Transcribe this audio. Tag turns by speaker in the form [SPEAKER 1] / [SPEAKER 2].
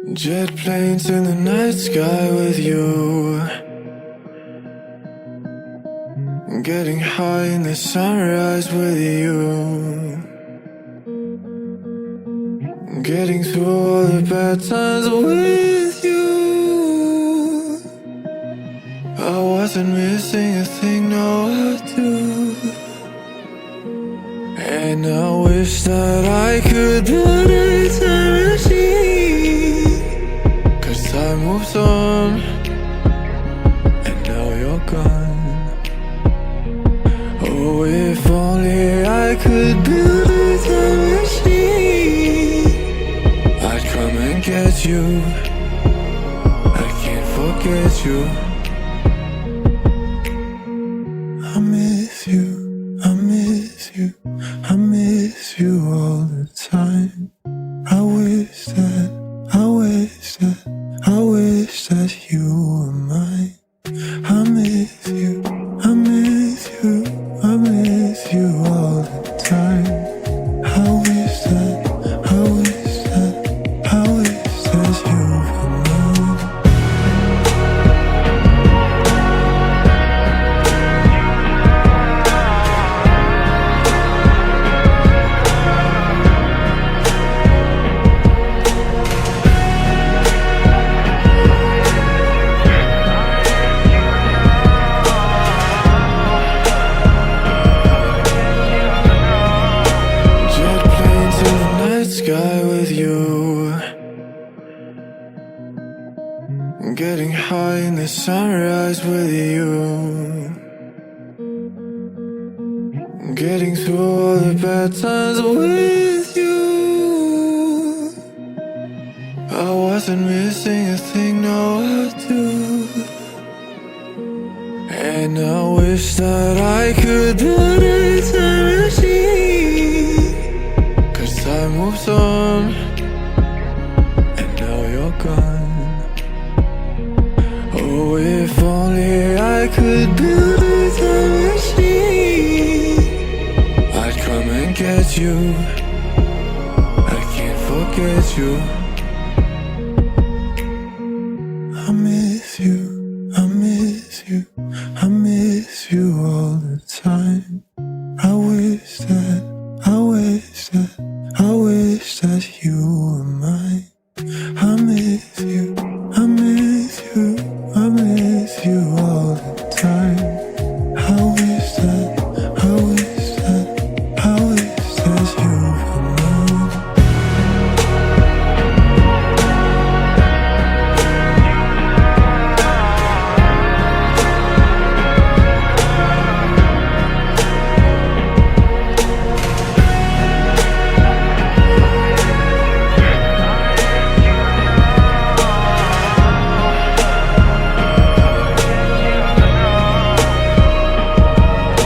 [SPEAKER 1] Jet planes in the night sky with you, getting high in the sunrise with you, getting through all the bad times with you. I wasn't missing a thing, no I do. And I wish that I could build a time machine, 'cause time moves on, and now you're gone. Oh, if only I could build a time machine, I'd come and get you. I can't forget you. I miss you, I miss you, I miss you all the time. I wish that, I wish that, I wish that you were mine. I miss you, I miss you, I miss you all the time. I wish that, I wish that, I wish that you were mine. Sky with you, getting high in the sunrise with you, getting through all the bad times with you. I wasn't missing a thing, no I do. And I wish that I could build a time machine, 'cause time moves on, and now you're gone. Oh, if only I could build a time machine, I'd come and get you. I can't forget you. I miss you, I miss you, I miss you all the time. I wish that, I wish that, I wish that you were mine. I miss you.